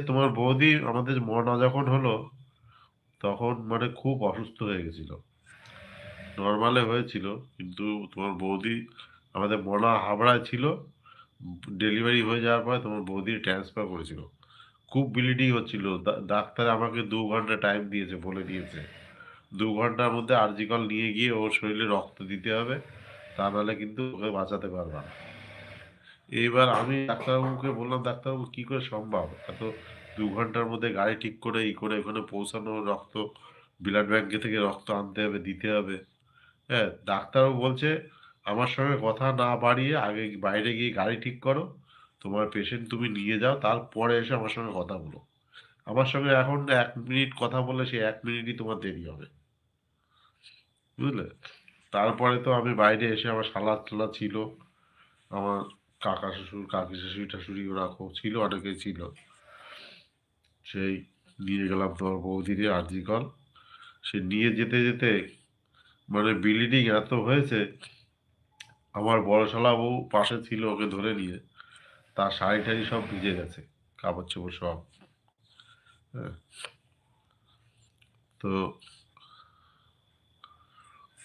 তোমার বৌদি আমাদের মনা যখন হলো তখন মানে খুব অসুস্থ হয়ে গেছিল। নর্মালে হয়েছিল, কিন্তু তোমার বৌদি আমাদের মনা হাবড়ায় ছিল। ডেলিভারি হয়ে যাওয়ার পরে তোমার বৌদি ট্রান্সফার করেছিল। খুব ব্লিডিং হচ্ছিল। ডাক্তার আমাকে 2 ঘন্টা টাইম দিয়েছে, বলে দিয়েছে 2 ঘন্টার মধ্যে আরজিকল নিয়ে গিয়ে ওর শরীরে রক্ত দিতে হবে, তা নাহলে কিন্তু ওকে বাঁচাতে পারবা না। এইবার আমি ডাক্তারবাবুকে বললাম, ডাক্তারবাবু কি করে সম্ভব এত 2 ঘন্টার মধ্যে গাড়ি ঠিক করে ই করে ওখানে পৌঁছানো, রক্ত ব্লাড ব্যাংকে থেকে রক্ত আনতে হবে, দিতে হবে। হ্যাঁ, ডাক্তারবাবু বলছে আমার সঙ্গে কথা না বাড়িয়ে আগে বাইরে গিয়ে গাড়ি ঠিক করো, তোমার পেশেন্ট তুমি নিয়ে যাও, তারপরে এসে আমার সঙ্গে কথা বলো। আমার সঙ্গে এখন 1 মিনিট কথা বললে সেই 1 মিনিটই তোমার দেরি হবে, বুঝলে? তারপরে তো আমি বাইরে এসে আমার শালা টালা ছিল, আমার কাকা শ্বশুর, কাকি শাশুড়ি টাশুড়ি ওরা খুব ছিল, অনেকেই ছিল। সেই নিয়ে গেলাম তোমার বৌদিরে আরজিকর। সে নিয়ে যেতে যেতে মানে ব্লিডিং এত হয়েছে, আমার বড় শালা বউ পাশে ছিল, ওকে ধরে নিয়ে তার শাড়ি টাড়ি সব ভিজে গেছে, কাপড় চোপড় সব। হ্যাঁ, তো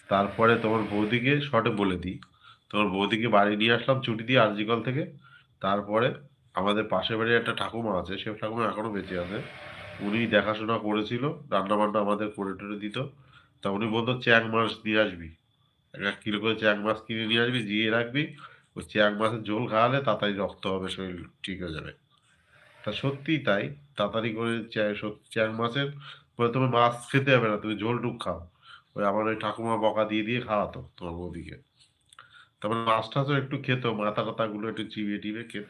তারপরে তোমার বৌদিকে শর্টে বলে দিই, তোমার বৌদিকে বাড়ি নিয়ে আসলাম ছুটি দিয়ে আরজিকল থেকে। তারপরে আমাদের পাশের বাড়ির একটা ঠাকুমা আছে, সে ঠাকুমা এখনো বেঁচে আছে। উনি দেখাশোনা করেছিল, রান্না বান্না আমাদের করে টরে দিত। তা উনি বলতো চ্যাং মাছ দিয়ে আসবি, 1 কিলো করে চ্যাং মাছ কিনে নিয়ে আসবি, জিয়ে রাখবি। ওই চ্যাং মাছের ঝোল খাওয়ালে তাড়াতাড়ি রক্ত হবে, শরীর ঠিক হয়ে যাবে। তা সত্যিই তাই, তাড়াতাড়ি করে চ্যাং মাছের বলে তুমি মাছ খেতে হবে না, তুমি ঝোল টুক খাও। ওই আমার ওই ঠাকুমা বকা দিয়ে দিয়ে খাওয়াতো তোমার বৌদিকে। তারপরে মাছ টাছও একটু খেত, মাথা টাথা গুলো একটু চিবিয়ে টিবিয়ে খেত।